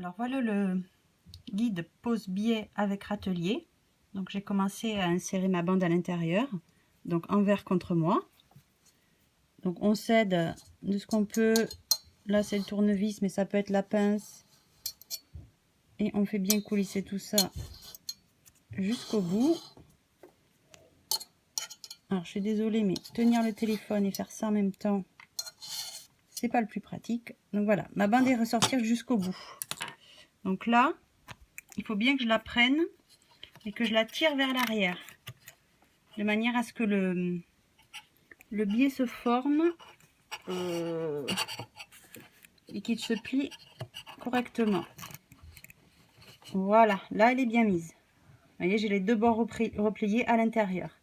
Alors voilà le guide pose-biais avec râtelier. Donc j'ai commencé à insérer ma bande à l'intérieur, donc envers contre moi. Donc on s'aide de ce qu'on peut. Là c'est le tournevis, mais ça peut être la pince. Et on fait bien coulisser tout ça jusqu'au bout. Alors je suis désolée, mais tenir le téléphone et faire ça en même temps, c'est pas le plus pratique. Donc voilà, ma bande est ressortie jusqu'au bout. Donc là, il faut bien que je la prenne et que je la tire vers l'arrière, de manière à ce que le biais se forme et qu'il se plie correctement. Voilà, là elle est bien mise. Vous voyez, j'ai les deux bords repliés à l'intérieur.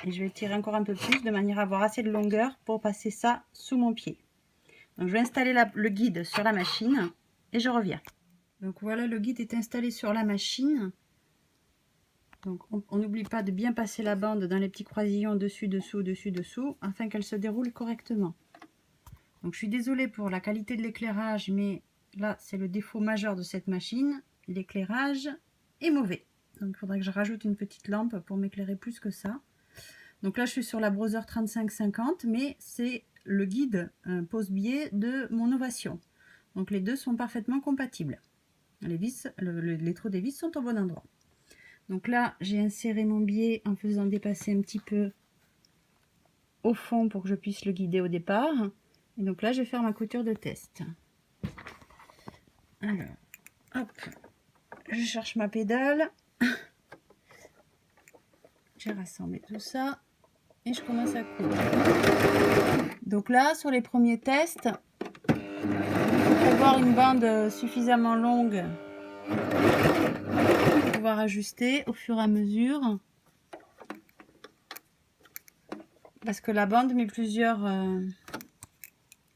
Et je vais tirer encore un peu plus de manière à avoir assez de longueur pour passer ça sous mon pied. Donc je vais installer le guide sur la machine et je reviens. Donc voilà, le guide est installé sur la machine. Donc on n'oublie pas de bien passer la bande dans les petits croisillons dessus, dessous, dessus, dessous, afin qu'elle se déroule correctement. Donc je suis désolée pour la qualité de l'éclairage, mais là c'est le défaut majeur de cette machine. L'éclairage est mauvais. Donc il faudrait que je rajoute une petite lampe pour m'éclairer plus que ça. Donc là je suis sur la Brother 3550, mais c'est le guide pose-biais de mon Ovation. Donc les deux sont parfaitement compatibles. Les vis, les trous des vis sont au bon endroit. Donc là j'ai inséré mon biais en faisant dépasser un petit peu au fond pour que je puisse le guider au départ. Et donc là je vais faire ma couture de test. Alors, hop, je cherche ma pédale. J'ai rassemblé tout ça et je commence à coudre. Donc là, sur les premiers tests, il faut prévoir une bande suffisamment longue pour pouvoir ajuster au fur et à mesure. Parce que la bande met plusieurs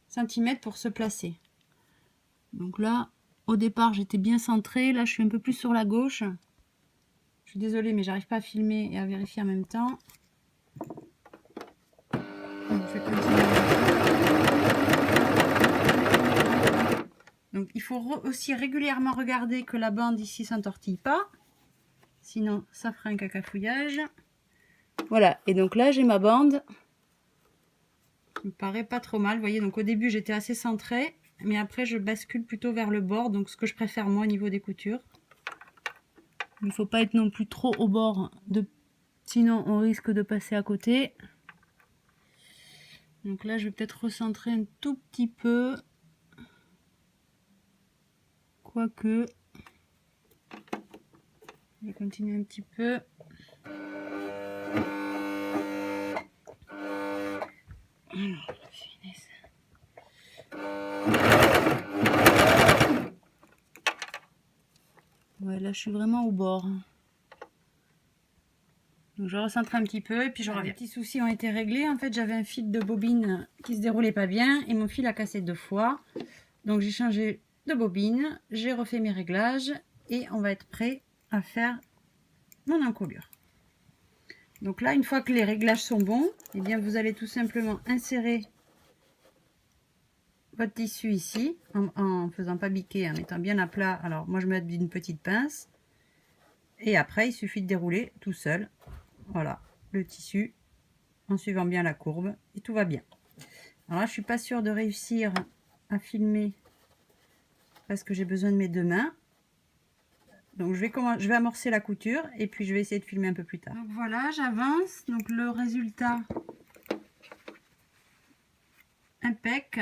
centimètres pour se placer. Donc là, au départ, j'étais bien centrée. Là, je suis un peu plus sur la gauche. Je suis désolée, mais j'arrive pas à filmer et à vérifier en même temps. Donc il faut aussi régulièrement regarder que la bande ici s'entortille pas. Sinon, ça fera un cacafouillage. Voilà, et donc là, j'ai ma bande. Ça me paraît pas trop mal. Vous voyez, donc au début, j'étais assez centrée. Mais après, je bascule plutôt vers le bord. Donc ce que je préfère moi au niveau des coutures. Il ne faut pas être non plus trop au bord. Sinon, on risque de passer à côté. Donc là, je vais peut-être recentrer un tout petit peu. Quoique, je vais continuer un petit peu. Alors, ouais, là, je suis vraiment au bord. Donc, je recentre un petit peu et puis je reviens. Les petits soucis ont été réglés. En fait, j'avais un fil de bobine qui se déroulait pas bien et mon fil a cassé 2 fois. Donc, j'ai changé de bobine, j'ai refait mes réglages et on va être prêt à faire mon encolure. Donc là, une fois que les réglages sont bons, eh bien, vous allez tout simplement insérer votre tissu ici en faisant pas biquer, en mettant bien à plat. Alors moi, je mets une petite pince et après, il suffit de dérouler tout seul. Voilà, le tissu en suivant bien la courbe et tout va bien. Alors là, je suis pas sûre de réussir à parce que j'ai besoin de mes 2 mains. Donc je vais amorcer la couture et puis je vais essayer de filmer un peu plus tard. Donc voilà, j'avance. Donc le résultat impec.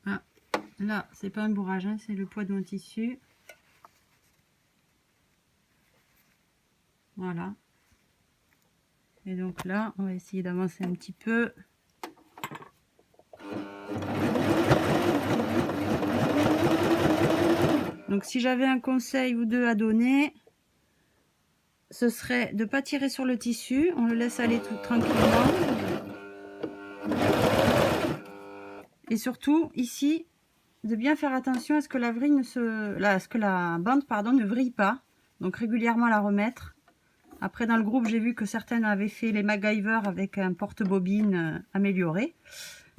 Ah, là, c'est pas un bourrage, hein, c'est le poids de mon tissu. Voilà. Et donc là, on va essayer d'avancer un petit peu. Donc si j'avais un conseil ou deux à donner, ce serait de ne pas tirer sur le tissu, on le laisse aller tout tranquillement. Et surtout ici, de bien faire attention à ce que la vrille la bande ne vrille pas. Donc régulièrement la remettre. Après dans le groupe, j'ai vu que certaines avaient fait les MacGyver avec un porte-bobine amélioré.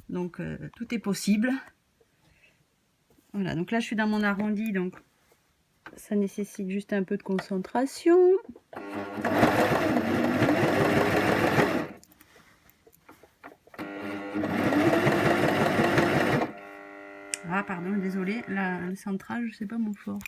Donc tout est possible. Voilà, donc là je suis dans mon arrondi, donc ça nécessite juste un peu de concentration. Ah pardon, désolé, le centrage c'est pas mon fort.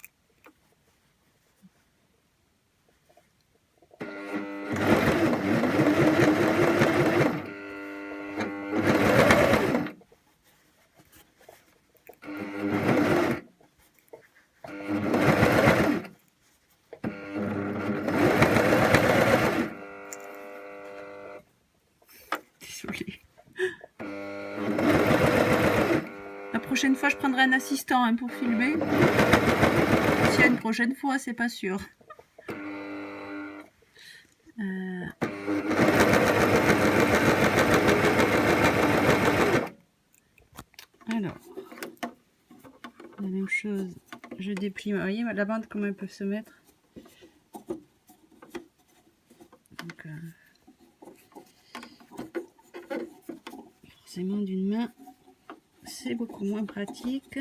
Désolée. La prochaine fois je prendrai un assistant hein, pour filmer. Si y a une prochaine fois, c'est pas sûr. Alors, la même chose, je déplie. Vous voyez la bande comment elle peut se mettre. Donc, forcément d'une main, c'est beaucoup moins pratique.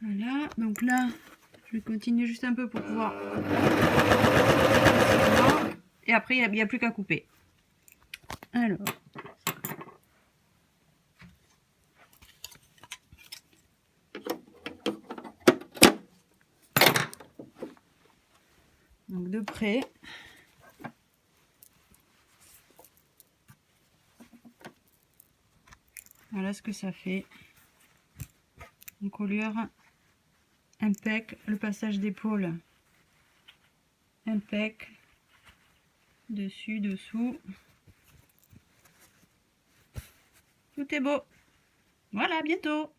Voilà, donc là, je vais continuer juste un peu pour pouvoir... Et après, il n'y a plus qu'à couper. Alors... Donc de près. Voilà ce que ça fait. Encolure impec, le passage d'épaule impec, dessus, dessous. Tout est beau. Voilà, à bientôt.